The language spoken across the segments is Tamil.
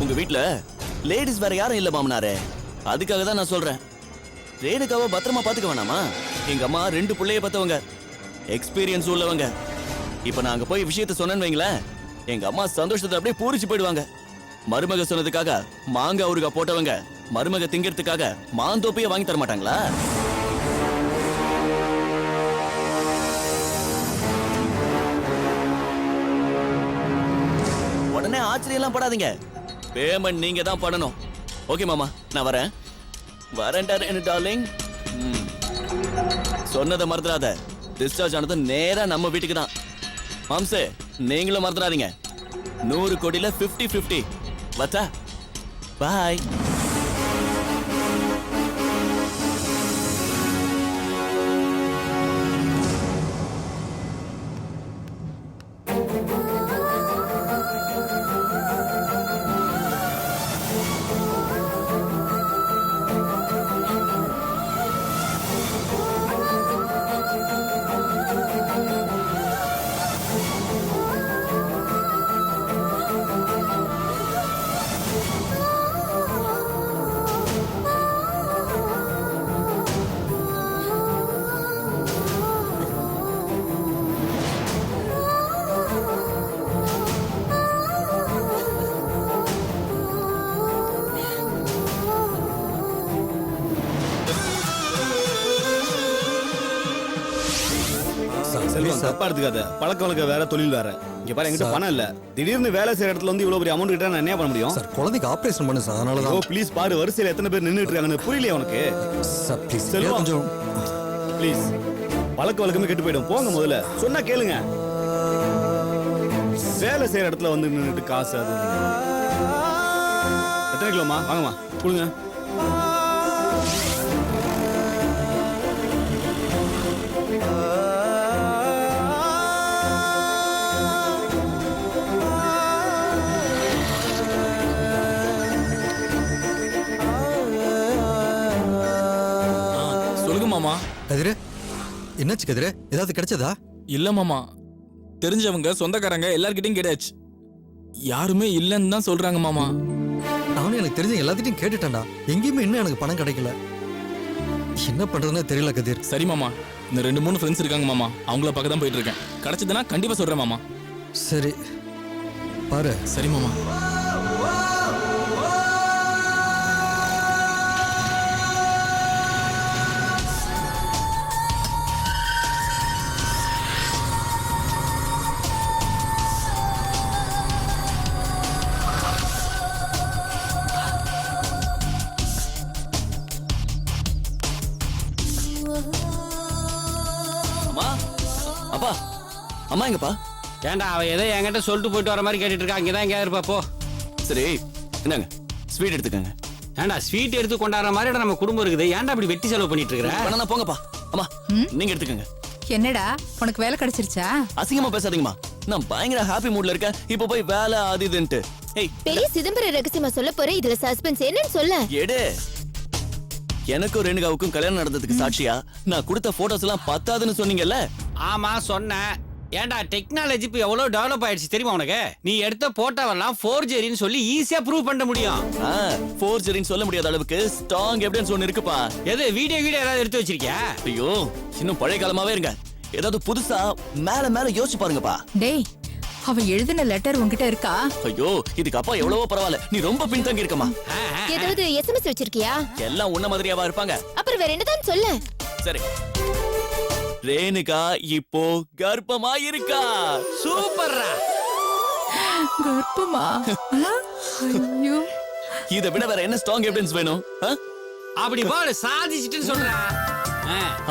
உங்க வீட்ல லேடிஸ் வேற யாரும் இல்ல மாமனாரே. அதுக்காக தான் நான் சொல்றேன். ரேணுகாவை பத்திரமா பாத்துக்க வேணாமா? எங்க அம்மா 2 பிள்ளைய பத்தவங்க, எக்ஸ்பீரியன்ஸ் உள்ளவங்க. இப்ப நான் அங்க போய் விஷயத்த சொன்னேன்னு வைங்களேன், எங்க அம்மா சந்தோஷத்தை அப்படியே பூரிச்சு போயிடுவாங்க. மருமக சொன்னதுக்காக மாங்க அவருக்கா போட்டவங்க மருமக திங்கிறதுக்காக மாந்தோப்பைய வாங்கி தர மாட்டாங்களா? உடனே ஆச்சரியெல்லாம் படாதீங்க. பேமெண்ட் நீங்க தான் பண்ணணும். ஓகே மாமா, நான் வரேன். வரேன்டா டார்லிங். சொன்னதை மறந்துடாத. டிஸ்சார்ஜ் ஆனது நேரா நம்ம வீட்டுக்கு தான். மாம்சே, நீங்களும் மறந்துடாதீங்க. 100 கோடியில 50-50. வச்சா பாய். செல்வம், தப்பா எடுத்துக்காத. பழக்க வழக்க வேற, தொழில் வேற. இங்க பாரு, என்கிட்ட பணம் இல்ல. திடீர்னு வேலை செய்யற இடத்துல வந்து இவ்வளவு பெரிய அமௌண்ட் கிட்ட நான் என்ன பண்ண முடியும்? சார், குழந்தைக்கு ஆபரேஷன் பண்ணு சார், அதனால தான். ஓ ப்ளீஸ் பாரு, வரிசையில எத்தனை பேர் நின்னுட்டு இருக்காங்கன்னு புரியலையா உனக்கு? சார் ப்ளீஸ் செல்வம், கொஞ்சம் ப்ளீஸ். பழக்க வழக்கமே கெட்டு போயிடும். போங்க, முதல்ல சொன்னா கேளுங்க. வேலை செய்யற இடத்துல வந்து நின்னுட்டு காசு அது. எத்தனை கிலோமா? வாங்கம்மா, கொடுங்க. மாமா. கதிரு, என்னாச்சு கதிரு? ஏதாவது கிடைச்சதா? இல்ல மாமா, தெரிஞ்சவங்க சொந்தக்காரங்க எல்லார்கிட்டையும் கேட்டாச்சு. யாருமே இல்லைன்னு தான் சொல்றாங்க மாமா. நானும் எனக்கு தெரிஞ்ச எல்லாத்திட்டையும் கேட்டுட்டேன்டா. எங்கேயுமே இன்னும் எனக்கு பணம் கிடைக்கல. என்ன பண்றதுன்னு தெரியல கதிர். சரி மாமா, இந்த 2-3 ஃப்ரெண்ட்ஸ் இருக்காங்க மாமா, அவங்கள பார்க்க தான் போயிட்டு இருக்கேன். கிடைச்சதுன்னா கண்டிப்பா சொல்றேன் மாமா. சரி பாரு. சரி மாமா. அப்பா, அம்மா எங்கப்பா? ஏண்டா அவ ஏதோ என்கிட்ட சொல்லிட்டு போயிட்டு வர மாதிரி கேட்டுட்டு இருக்கா. இங்கதான் எங்கேயா இருப்பா, போ. சரி, என்னங்க ஸ்வீட் எடுத்துக்கங்க. ஏண்டா ஸ்வீட் எடுத்து கொண்டாடுற மாதிரி நம்ம குடும்பம் இருக்குது. ஏன்டா அப்படி வெட்டி செலவு பண்ணிட்டு இருக்கிற? வேணா போங்கப்பா. அம்மா, நீங்க எடுத்துக்கங்க. என்னடா உனக்கு வேலை கிடைச்சிருச்சா? அசிங்கமா பேசாதீங்கம்மா. நான் பயங்கர ஹாப்பி மூட்ல இருக்கேன். இப்ப போய் வேலை அது இதுன்ட்டு. ஏய், பெரிய சிதம்பர ரகசியமா சொல்ல போற. இதுல சஸ்பென்ஸ் என்னன்னு சொல்ல. எடு. எனக்கும் ரேணுகாவுக்கும் கல்யாணம் நடந்ததுக்கு சாட்சியா நான் கொடுத்த போட்டோஸ் எல்லாம் பத்தாதுன்னு சொன்னீங்கல்ல? ஆமா சொன்னேன். ஏண்டா டெக்னாலஜி இப்ப எவ்வளவு டெவலப் ஆயிடுச்சு தெரியுமா உனக்கு? நீ எடுத்த போட்டோவெல்லாம் ஃபோர்ஜரின்னு சொல்லி ஈஸியா ப்ரூவ் பண்ண முடியும். ஃபோர்ஜரின்னு சொல்ல முடியாத அளவுக்கு ஸ்ட்ராங் எவிடன்ஸ் ஒன்னு இருக்குப்பா. எது வீடியோ ஏதாவது எடுத்து வச்சிருக்கியா? ஐயோ, இன்னும் பழைய காலமாவே இருங்க. ஏதாவது புதுசா மேல மேல யோசிச்சு பாருங்கப்பா. டேய், அவ எழுதின லெட்டர் உன்கிட்ட இருக்கா? ஐயோ, இதுக்கு அப்பா எவ்வளவோ பரவாயில்ல. நீ ரொம்ப பின்தங்கி இருக்கமா. ஏதாவது எஸ்எம்எஸ் வச்சிருக்கியா? எல்லாம் உன்ன மாதிரியாவா இருப்பாங்க? அப்புறம் வேற என்னதான் சொல்ல. சரி, ரேணுகா இப்போ கர்ப்பமா இருக்கா. சூப்பர்ரா. கர்ப்பமா? ஐயோ, இதை விட வேற என்ன ஸ்ட்ராங் எவிடன்ஸ் வேணும்? அப்படி போடு, சாதிச்சிட்டுன்னு சொல்றா.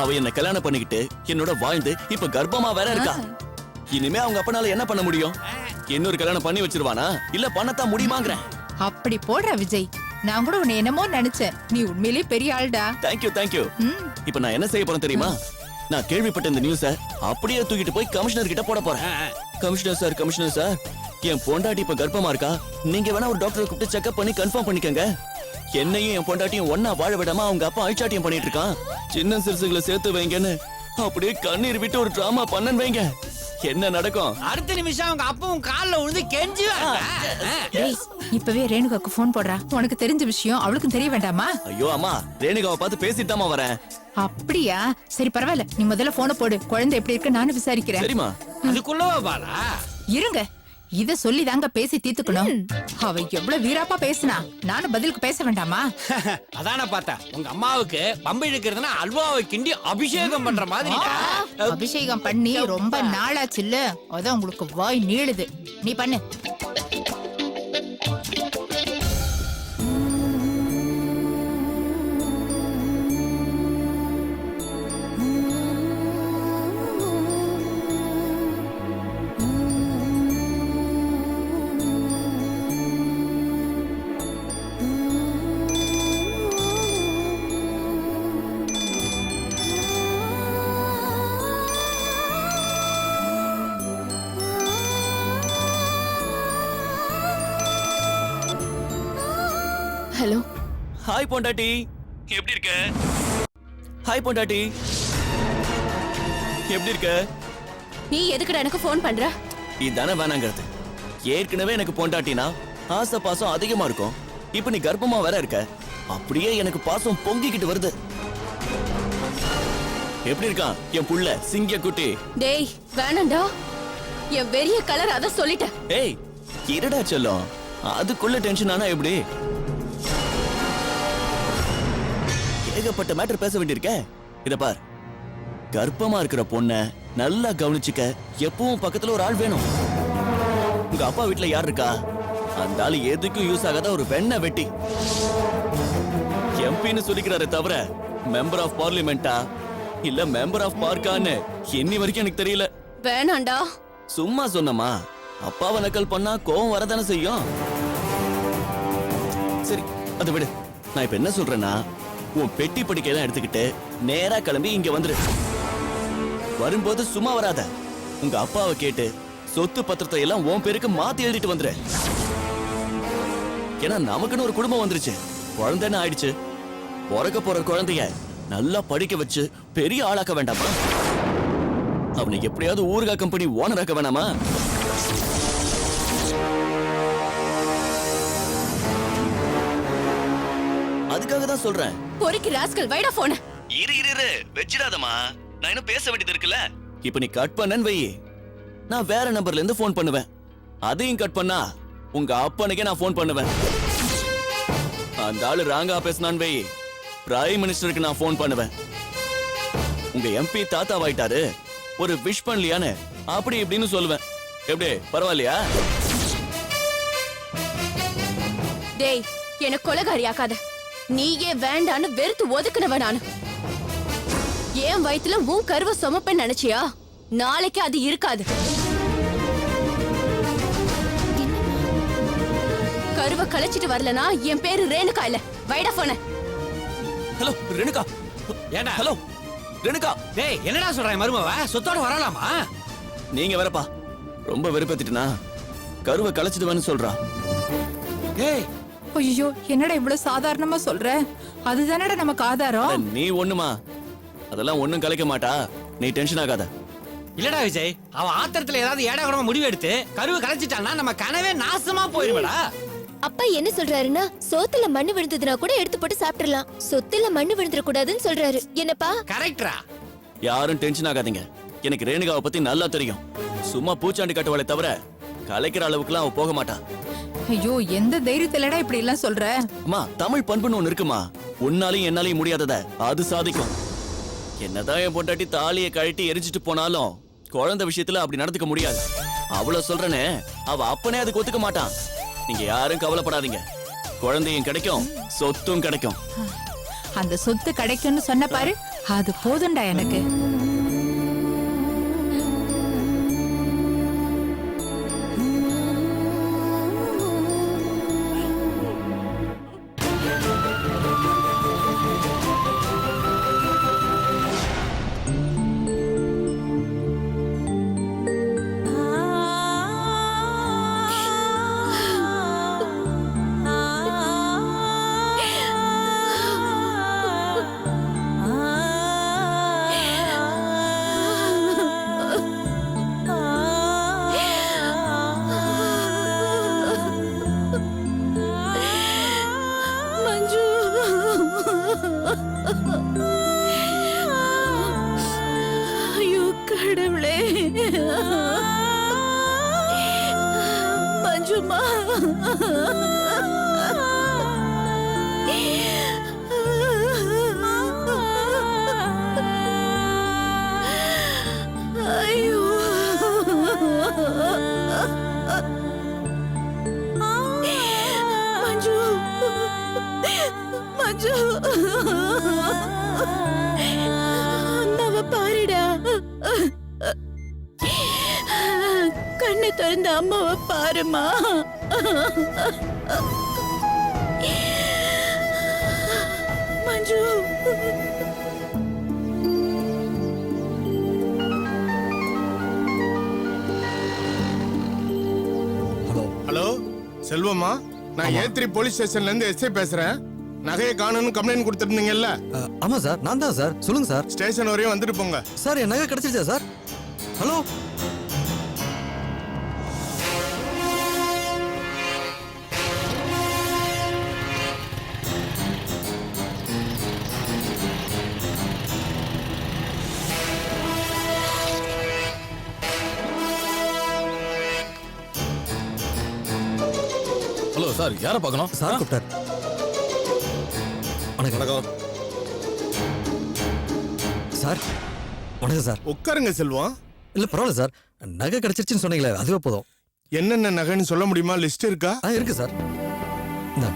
அவ என்ன கல்யாணம் பண்ணிக்கிட்டு என்னோட வாழ்ந்து இப்ப கர்ப்பமா வேற இருக்கா. இனிமே அவங்க அப்பனால என்ன பண்ண முடியும்? இன்னொரு கல்யாணம் பண்ணி வச்சிருவானா? இல்ல பண்ணத்தான் முடியுமாங்கறேன். அப்படி போடுற விஜய். நான் கூட உன்னை என்னமோ நினைச்சேன். நீ உண்மையிலேயே பெரிய ஆள்டா. தேங்க்யூ. இப்ப நான் என்ன செய்ய போறேன் தெரியுமா? நான் கேள்விப்பட்ட இந்த நியூஸ அப்படியே தூக்கிட்டு போய் கமிஷனர் கிட்ட போட போறேன். கமிஷனர் சார், என் பொண்டாட்டி இப்ப கர்ப்பமா இருக்கா. நீங்க வேணா ஒரு டாக்டரை கூப்பிட்டு செக்அப் பண்ணி கன்ஃபார்ம் பண்ணிக்கங்க. என்னையும் என் பொண்டாட்டியும் ஒன்னா வாழ விடாம அவங்க அப்பா அழிச்சாட்டியம் பண்ணிட்டு இருக்கான். சின்ன சிறுசுகளை சேர்த்து வைங்கன்னு அப்படியே கண்ணீர் விட்டு ஒரு டிராமா பண்ணன் வைங்க. என்ன நடக்கும்? அடுத்த நிமிஷம் அவங்க அப்பவும் கால்ல விழுந்து கெஞ்சுவாங்க. டேய் இப்பவே ரேணுகாக்கு ஃபோன் போடுறா. உனக்கு தெரிஞ்ச விஷயம் அவளுக்கும் தெரிய வேண்டாமா? ஐயோ அம்மா, ரேணுகாவை பார்த்து பேசிட்டாமா வரேன். அப்படியா? சரி பரவாயில்ல, நீ முதல்ல போனை போடு. குழந்தை எப்படி இருக்கு நானும் விசாரிக்கிறேன். சரிம்மா. அதுக்குள்ளவா பாலா? இருங்க, இத சொல்லி தாங்க பேசி தீர்த்துக்கணும். அவ எவ்வளவு வீராப்பா பேசினா, நானும் பதிலுக்கு பேச வேண்டாமா? அதான பார்த்தேன், உங்க அம்மாவுக்கு பம்பு இழுக்கிறதுனா அல்வாவை கிண்டி அபிஷேகம் பண்ற மாதிரி. அபிஷேகம் பண்ணி ரொம்ப நாளாச்சு இல்ல, அதான் உங்களுக்கு வாய் நீளுது. நீ பண்ணு. ஹலோ. ஹாய் பொண்டாட்டி, எப்படி இருக்க? ஹாய் பொண்டாட்டி, எப்படி இருக்க? நீ எதுக்குடா எனக்கு ஃபோன் பண்ற? இதானே வேணாங்கிறது. ஏற்கனவே எனக்கு பொண்டாட்டினா ஆசை பாசம் அதிகமா இருக்கும். இப்ப நீ கர்ப்பமா வேற இருக்க, அப்படியே எனக்கு பாசம் பொங்கிக்கிட்டு வருது. எப்படி இருக்கான் என் புள்ள சிங்க குட்டி? டேய் வேணாம்டா, என் வெறிய கலர் அத சொல்லிட்டேன். ஏய் இருடா செல்லம், அதுக்குள்ள டென்ஷன் ஆனா எப்படி? ஏகப்பட்ட மேட்டர் பேச வேண்டியிருக்க. இத பார், கர்ப்பமா இருக்கிற பொண்ண நல்லா கவனிச்சுக்க எப்பவும் பக்கத்துல ஒரு ஆள் வேணும். உங்க அப்பா வீட்டுல யார் இருக்கா? அந்த ஆள் எதுக்கும் யூஸ் ஆகாத ஒரு வெண்ண வெட்டி. எம்பின்னு சொல்லிக்கிறாரே தவிர மெம்பர் ஆஃப் பார்லிமெண்டா இல்ல மெம்பர் ஆஃப் பார்க்கான்னு இன்னி வரைக்கும் எனக்கு தெரியல. வேணாம்டா. சும்மா சொன்னமா, அப்பாவை நக்கல் பண்ணா கோவம் வரதானே செய்யும். சரி அதை விடு. நான் இப்ப என்ன சொல்றேன்னா, உன் பெட்டி படிக்கையெல்லாம் எடுத்துக்கிட்டு நேரா கிளம்பி இங்க வந்துரு. வரும்போது சும்மா வராத. உங்க அப்பாவை கேட்டு சொத்து பத்திரத்தை எல்லாம் உன் பேருக்கு மாத்தி எழுதிட்டு வந்துரு. ஏன்னா நமக்குன்னு ஒரு குடும்பம் வந்துருச்சு, குழந்தைன்னு ஆயிடுச்சு. பிறக்க போற குழந்தைய நல்லா படிக்க வச்சு பெரிய ஆளாக்க வேண்டாமா? அவனை எப்படியாவது ஊர்கா கம்பெனி ஓனர் ஆக்க வேணாமா? அதுக்காக தான் சொல்றேன். பொறுக்கி ராஸ்கல், வைடா போன். இரு வெச்சிடாதமா, நான் இன்னும் பேச வேண்டியது இருக்குல்ல. இப்ப நீ கட் பண்ணன்னு வை, நான் வேற நம்பர்ல இருந்து போன் பண்ணுவேன். அதையும் கட் பண்ணா உங்க அப்பனுக்கே நான் போன் பண்ணுவேன். அந்த ஆளு ராங்கா பேசினான் வை, பிரைம் மினிஸ்டருக்கு நான் போன் பண்ணுவேன். உங்க எம்பி தாத்தாவாயிட்டாரு, ஒரு விஷ் பண்ணலையான்னு அப்படி இப்படின்னு சொல்லுவேன். எப்படி, பரவாயில்லையா? டேய் என்ன கொலகாரியாக்காத. நீயே வேண்டான்னு வெறுத்து ஒதுக்குனவ நானு. ஏன் வயித்துல உன் கருவ சுமப்பேன்னு நினைச்சியா? நாளைக்கு அது இருக்காது. கருவ கலைச்சிட்டு வரலனா என் பேரு ரேணுகா இல்ல. வைடா போன. ஹலோ ரேணுகா. ஏண்டா? ஹலோ ரேணுகா. டேய் என்னடா சொல்றேன், மருமவ சொத்தோட வரலாமா? நீங்க வரப்பா, ரொம்ப வெறுப்பேத்திட்டனா கருவை கலைச்சிடுவேன்னு சொல்றா. டேய் ஐயோ என்னடா இவ்வளவு சாதாரணமா சொல்ற? அதுதானடா நமக்கு ஆதாரம். அட, நீ ஒண்ணுமா, அதெல்லாம் ஒண்ணும் கலைக்க மாட்டா. நீ டென்ஷன் ஆகாத. இல்லடா விஜய், அவ ஆத்திரத்துல ஏதாவது ஏடாகூடமா முடிவு எடுத்து கருவு கலைச்சிட்டான்னா நம்ம கனவே நாசமா போயிருவடா. அப்பா என்ன சொல்றாருன்னா, சோத்துல மண்ணு விழுந்ததுனா கூட எடுத்து போட்டு சாப்பிடலாம், சொத்துல மண்ணு விழுந்துட கூடாதுன்னு சொல்றாரு. என்னப்பா? கரெக்டா? யாரும் டென்ஷன் ஆகாதீங்க. எனக்கு ரேணுகாவை பத்தி நல்லா தெரியும். சும்மா பூச்சாண்டி கட்டுவாளே தவிர கலைக்கிற அளவுக்குலாம் அவ போக மாட்டா. ஐயோ எந்த தைரியத்திலடா இப்படி எல்லாம் சொல்ற? அம்மா, தமிழ் பண்புன்னு ஒண்ணு இருக்குமா, உன்னாலையும் என்னாலையும் முடியாதத அது சாதிக்கும். என்னதான் என் பொண்டாட்டி தாலியை கழட்டி எரிஞ்சிட்டு போனாலும் குழந்தை விஷயத்துல அப்படி நடந்துக்க முடியாது. அவ்வளவு சொல்றேன்னு அவ அப்பனே அதுக்கு ஒத்துக்க மாட்டான். நீங்க யாரும் கவலைப்படாதீங்க, குழந்தையும் கிடைக்கும், சொத்தும் கிடைக்கும். அந்த சொத்து கிடைக்கும்னு சொன்ன பாரு, அது போதும்டா எனக்கு. மஞ்சுமா ஐயோ மஞ்சு மஞ்சு அம்மாவை பாருடா கண்ணை திறந்த அம்மாவை பாருமா மஞ்சு ஹலோ ஹலோ செல்வமா நான் ஏ3 போலீஸ் ஸ்டேஷன்ல இருந்து எஸ்ஐ பேசுறேன். நகையை காணும்னு கம்ப்ளைண்ட் கொடுத்துருந்தீங்கல்ல, ஆமா சார், நான் தான் சார். சொல்லுங்க சார். ஸ்டேஷன் வரையும் வந்துட்டு போங்க. சார் என் நகை கிடைச்சிருச்சா சார்? ஹலோ ஹலோ சார், யாரை பார்க்கணும்? சார் கூப்பிட்டார். வணக்கம் சார். வணக்கம் சார். உட்காருங்க செல்வம். இல்ல பரவாயில்ல சார், நகை கிடைச்சிருச்சுன்னு சொன்னீங்களே அதுவே போதும். என்னென்ன நகைன்னு சொல்ல முடியுமா? லிஸ்ட் இருக்கா? இருக்கு சார். இந்தா.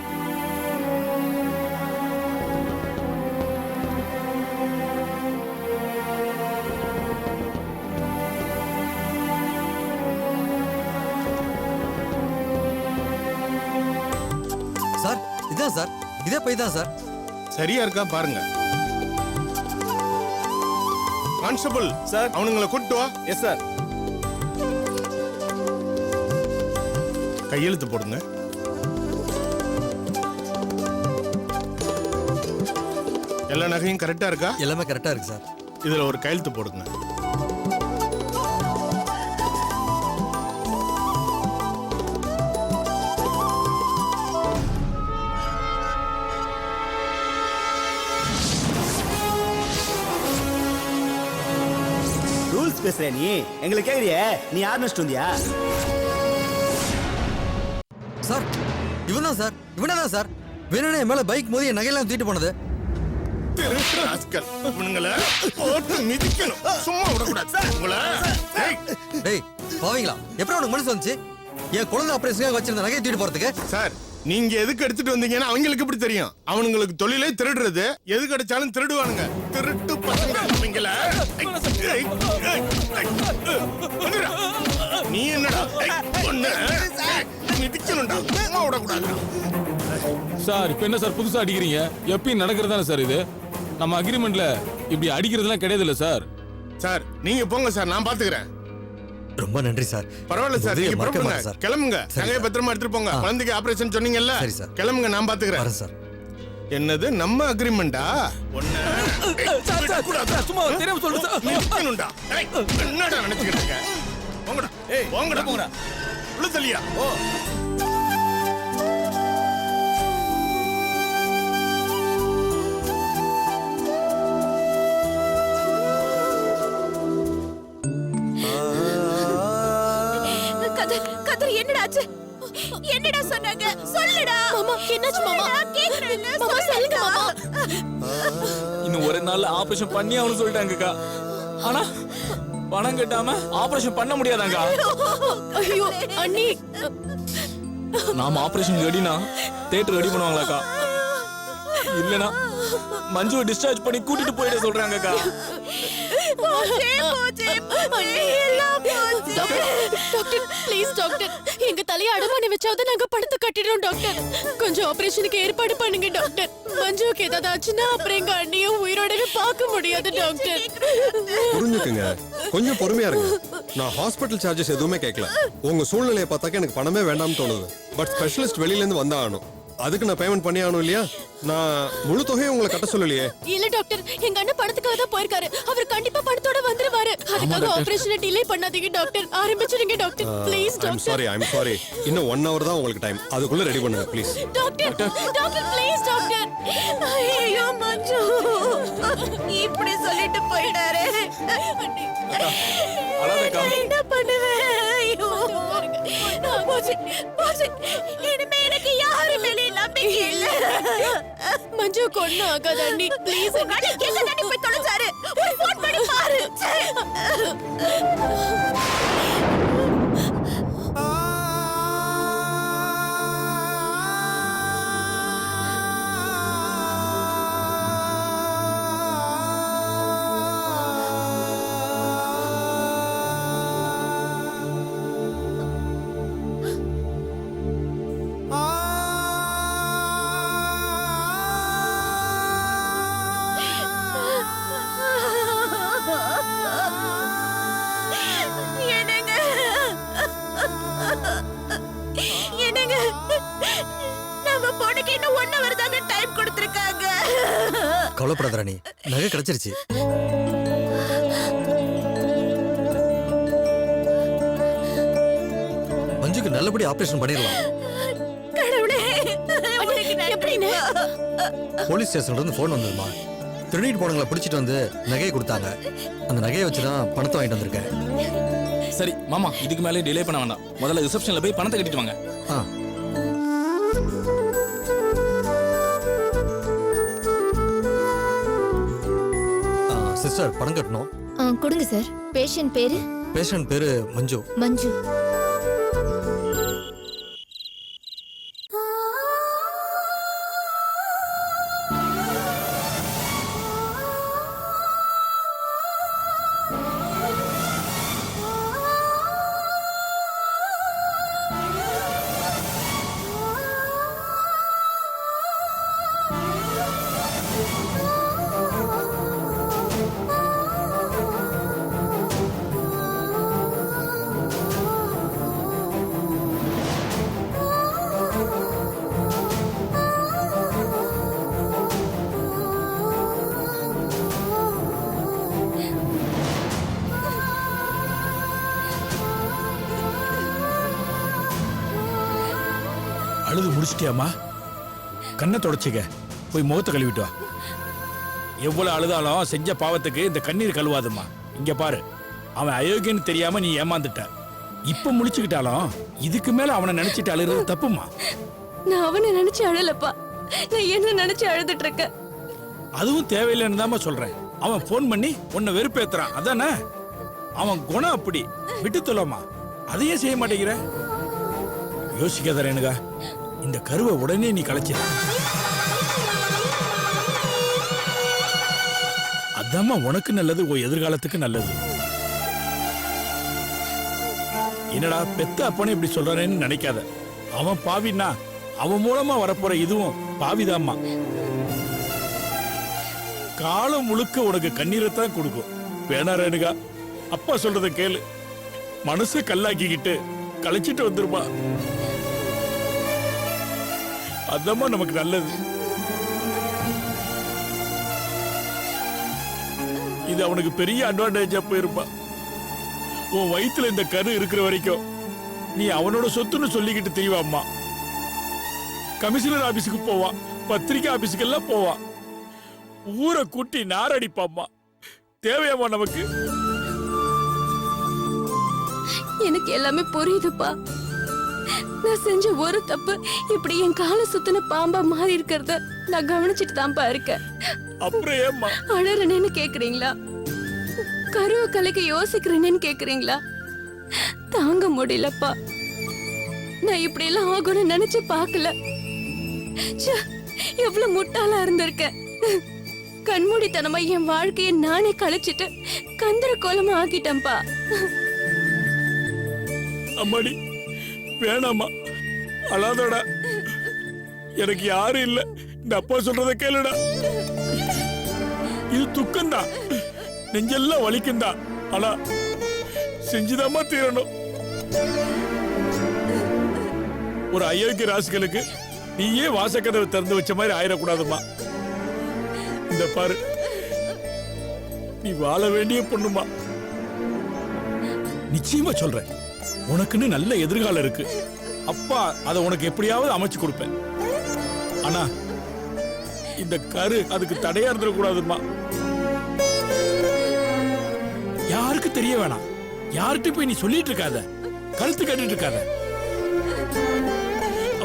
சார் இதான் சார், இதே பை தான் சார். சரியா இருக்கா பாருங்க. கான்ஸ்டபிள் சார், அவனுங்களை கூட்டு வா. Yes sir. கையெழுத்து போடுங்க. எல்லா நகையும் கரெக்டா இருக்கா? எல்லாமே கரெக்டா இருக்கு சார். இதுல ஒரு கையெழுத்து போடுங்க. ரூல்ஸ் பேசுற நீ எங்களுக்கு கேக்குறியே, நீ யாருன்னு வந்தியா? சார் இவன் தான் சார், இவனே தான் சார். வேணும்னே என் மேல பைக் மோதி என் நகையெல்லாம் தூக்கிட்டு போனது. திருட்டு ராஸ்கல். இவனுங்களை போட்டு மிதிக்கணும். சும்மா விடக்கூடாது உங்களை. ஏய், டேய் பாவீங்களா, எப்படி உனக்கு மனசு வந்துச்சு என் குழந்தை ஆபரேஷனுக்காக வச்சிருந்த நகையை தூக்கிட்டு போறதுக்கு? சார், நீங்க எதுக்கு எடுத்துட்டு வந்தீங்கன்னா அவங்களுக்கு எப்படி தெரியும்? அவனுங்களுக்கு தொழிலே திருடுறது. எது கிடைச்சாலும் திருடுவானுங்க. திருட்டு பசங்க அவங்கள. நீ என்னடா பொண்ணு மிதிக்கணும்டா, சும்மா விடக்கூடாது. சார் இப்போ என்ன சார் புதுசா அடிக்கிறீங்க? எப்பயும் நடக்கிறது தானே சார் இது. நம்ம அக்ரிமெண்ட்ல இப்படி அடிக்கிறதுலாம் கிடையாது இல்ல சார். சார் நீங்க போங்க சார், நான் பாத்துக்கிறேன். ரொம்ப நன்றி சார். பரவாயில்ல சார், நீங்க புறப்படுங்க. கிளம்புங்க. நகையை பத்திரமா எடுத்துட்டு போங்க. குழந்தைக்கு ஆபரேஷன் சொன்னீங்கல்ல, சரி சார். கிளம்புங்க, நான் பாத்துக்கிறேன். வரேன் சார். என்னது நம்ம அக்ரிமெண்டா? சும்மா தெரியாம சொல்லுங்க சார். என்னடா நினைச்சுக்கிட்டு இருக்க? போங்கடா. ஏய் போங்கடா போங்கடா. உள்ள தள்ளியா? ஓ கதிர் என்னடா ஆச்சு? என்னடா சொன்னாங்க? சொல்லுடா மாமா. என்னாச்சு மாமா? கேக்குறேன். மாமா சொல்லுங்க மாமா. இன்னும் ஒரு நாள் ஆபரேஷன் பண்ணி அவனு சொல்லிட்டாங்கக்கா. ஆனா பணம் கட்டாம ஆபரேஷன் பண்ண முடியாதாங்க. ஐயோ அண்ணி, நாம ஆபரேஷன் ரெடினா தியேட்டர் ரெடி பண்ணுவாங்களாக்கா? இல்லனா மஞ்சுவை டிஸ்சார்ஜ் பண்ணி கூட்டிட்டு போயிட சொல்றாங்கக்கா. டாக்டர் ப்ளீஸ் டாக்டர், எங்க தலைய அடமான வச்சாவது நாங்க பணத்தை கட்டிடுறோம் டாக்டர். கொஞ்சம் ஆபரேஷனுக்கு ஏற்பாடு பண்ணுங்க டாக்டர். மஞ்சுவுக்கு ஏதாவது ஆச்சுன்னா அப்புறம் எங்க அண்ணியும் உயிரோடவே பார்க்க முடியாது டாக்டர். புரிஞ்சுக்குங்க, கொஞ்சம் பொறுமையா இருங்க. நான் ஹாஸ்பிட்டல் சார்ஜஸ் எதுவுமே கேட்கல. உங்க சூழ்நிலையை பார்த்தாக்க எனக்கு பணமே வேண்டாம்னு தோணுது. பட் ஸ்பெஷலிஸ்ட் வெளியில இருந்து வந்தாகணும். அதுக்கு நான் பேமெண்ட் பண்ணி ஆகணும் இல்லையா? நான் முழு தொகையை உங்களை கட்ட சொல்லலையே. இல்ல டாக்டர், எங்க அண்ணன் பணத்துக்காக தான் போயிருக்காரு. அவர் கண்டிப்பா பணத்தோட வந்துருவாரு. அதுக்காக ஆபரேஷனை டிலே பண்ணாதீங்க டாக்டர். ஆரம்பிச்சிடுங்க doctor. Please I'm doctor. Sorry இன்னும் 1 hour தான் உங்களுக்கு டைம். அதுக்குள்ள ரெடி பண்ணுங்க please. Doctor doctor please doctor. ஐயோ மஞ்சு இப்படி சொல்லிட்டு போயிடாரே. அழாதக்கா. என்ன பண்ணுவேன்? ஐயோ போச்சு போச்சு. இனிமே எனக்கு யாரு மேலே நம்பிக்கை இல்ல. மஞ்சு கொன்னு ஆகாத அண்ணி ப்ளீஸ். அண்ணி எங்க தண்ணி போய் தொலைச்சாரு? ஒரு ஃபோன் பண்ணி பாரு. என்னங்க நம்ம பொண்ணுக்கு இன்னும் 1 hour தாங்க டைம் கொடுத்திருக்காங்க. கவலைப்படாத ராணி, நகை கிடைச்சிருச்சு. மஞ்சுக்கு நல்லபடி ஆபரேஷன் பண்ணிடலாம். கடவுளே எப்படின்னு? போலீஸ் ஸ்டேஷன்ல இருந்து போன் வந்ததுமா. திருடிட்டு போனவங்களை பிடிச்சிட்டு வந்து நகையை கொடுத்தாங்க. அந்த நகையை வச்சுதான் பணத்தை வாங்கிட்டு வந்திருக்கேன். சரி மாமா, இதுக்கு மேலே டிலே பண்ண வேண்டாம். முதல்ல ரிசப்ஷன்ல போய் பணத்தை கட்டிட்டு வாங்க. சிஸ்டர், பணம் கட்டணும். கொடுங்க சார். பேஷண்ட் பேரு? பேஷண்ட் பேரு மஞ்சு. மஞ்சு. அழுது முடிச்சிட்டியாமா? கண்ணை தொடச்சிக்க, போய் முகத்தை கழுவிட்டு வா. எவ்வளவு அழுதாலும் செஞ்ச பாவத்துக்கு இந்த கண்ணீர் கழுவாதுமா. இங்க பாரு, அவன் அயோக்கியன்னு தெரியாம நீ ஏமாந்துட்ட. இப்ப முடிச்சுக்கிட்டாலும் இதுக்கு மேல அவனை நினைச்சிட்டு அழுகிறது தப்புமா. நான் அவனை நினைச்சு அழலப்பா, நான் என்ன நினைச்சு அழுதுட்டு இருக்கேன். அதுவும் தேவையில்லைன்னு தாமா சொல்றேன். அவன் போன் பண்ணி உன்னை வெறுப்பேத்துறான், அதானே? அவன் குணம் அப்படி, விட்டு தொலைமா. அதையே செய்ய மாட்டேங்கிற. யோசிக்காத ரேணுகா, இந்த கருவை உடனே நீ கலைச்சிட. அதாம்மா உனக்கு நல்லது, உன் எதிர்காலத்துக்கு நல்லது. என்னடா பெத்த அப்பனே இப்படி சொல்றேன்னு நினைக்காத. அவன் பாவின்னா அவன் மூலமா வரப்போற இதுவும் பாவிதாம்மா. காலம் முழுக்க உனக்கு கண்ணீரைத்தான் கொடுக்கும். வேணா ரேணுகா, அப்பா சொல்றத கேளு. மனசை கல்லாக்கிக்கிட்டு கலைச்சிட்டு வந்துருமா. அதம்மா நமக்கு நல்லது. இது அவனுக்கு பெரிய அட்வான்டேஜா போயிருப்பா. உன் வயித்துல இந்த கரு இருக்கிற வரைக்கும் நீ அவனோட சொத்துன்னு சொல்லிக்கிட்டு தெரியவாம்மா. கமிஷனர் ஆபீஸுக்கு போவான், பத்திரிகை ஆபீஸுக்கு எல்லாம் போவான். ஊரை கூட்டி நாரடிப்பாம்மா. தேவையாமா நமக்கு? எனக்கு எல்லாமே புரியுதுப்பா. நான் செஞ்ச ஒரு தப்பு இப்படி என் காலை சுத்தின பாம்பா மாறி இருக்கிறத நான் கவனிச்சுட்டு தான்ப்பா இருக்கேன். அப்புறம் ஏம்மா அழறேன்னு கேக்குறீங்களா? கருவை கலைக்க யோசிக்கிறேன்னு கேக்குறீங்களா? தாங்க முடியலப்பா. நான் இப்படி எல்லாம் ஆகும்னு நினைச்சு பார்க்கல. எவ்வளவு முட்டாளா இருந்திருக்கேன். கண்மூடித்தனமா என் வாழ்க்கையை நானே கழிச்சிட்டு கந்தர கோலமா ஆக்கிட்டேன்ப்பா. அம்மாடி வேணாமா, அழாதடா. எனக்கு யாரும் இல்ல. இந்த அப்பா சொல்றத கேளுடா. இது துக்கம்தான், நெஞ்செல்லாம் வலிக்கும்தான். ஆனா செஞ்சுதாம்மா தீரணும். ஒரு அயோக்கிய ராசிகளுக்கு நீயே வாசக்கதவை திறந்து வச்ச மாதிரி ஆயிடக்கூடாதுமா. இந்த பாரு, நீ வாழ வேண்டிய பொண்ணுமா. நிச்சயமா சொல்றேன். உனக்குன்னு நல்ல எதிர்காலம் இருக்கு. அப்பா அதை உனக்கு எப்படியாவது அமைச்சு கொடுப்பேன். ஆனா இந்த கரு அதுக்கு தடையா இருந்துடக்கூடாதுமா. யாருக்கு தெரிய வேணாம். யார்கிட்ட போய் நீ சொல்லிட்டு இருக்காத, கருத்து கேட்டுட்டு இருக்காத.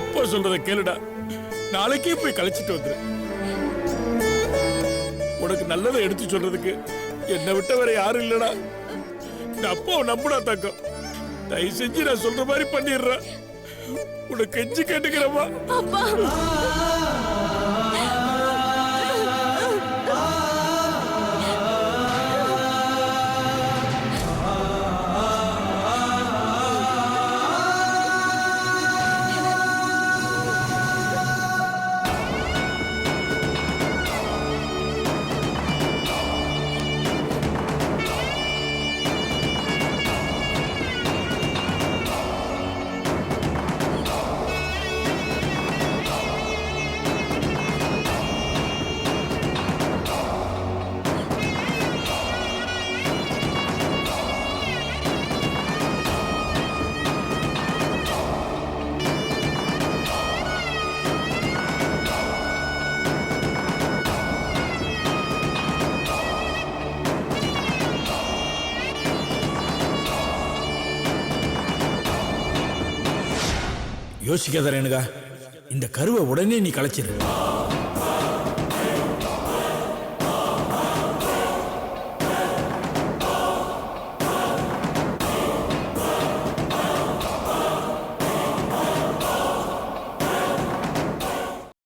அப்பா சொல்றத கேளுடா. நாளைக்கே போய் கழிச்சிட்டு வந்துரு. உனக்கு நல்லதை எடுத்து சொல்றதுக்கு என்னை விட்ட வேற யாரும் இல்லடா. நான் அப்பாவை நம்புடா தங்கம். தயவு செஞ்சு நான் சொல்ற மாதிரி பண்ணிடுறேன். உனக்கு கெஞ்சி கேட்டுக்கிறேம்மா. அப்பா யோசிக்காத ரேணுகா. இந்த கருவை உடனே நீ கலைச்சிரு.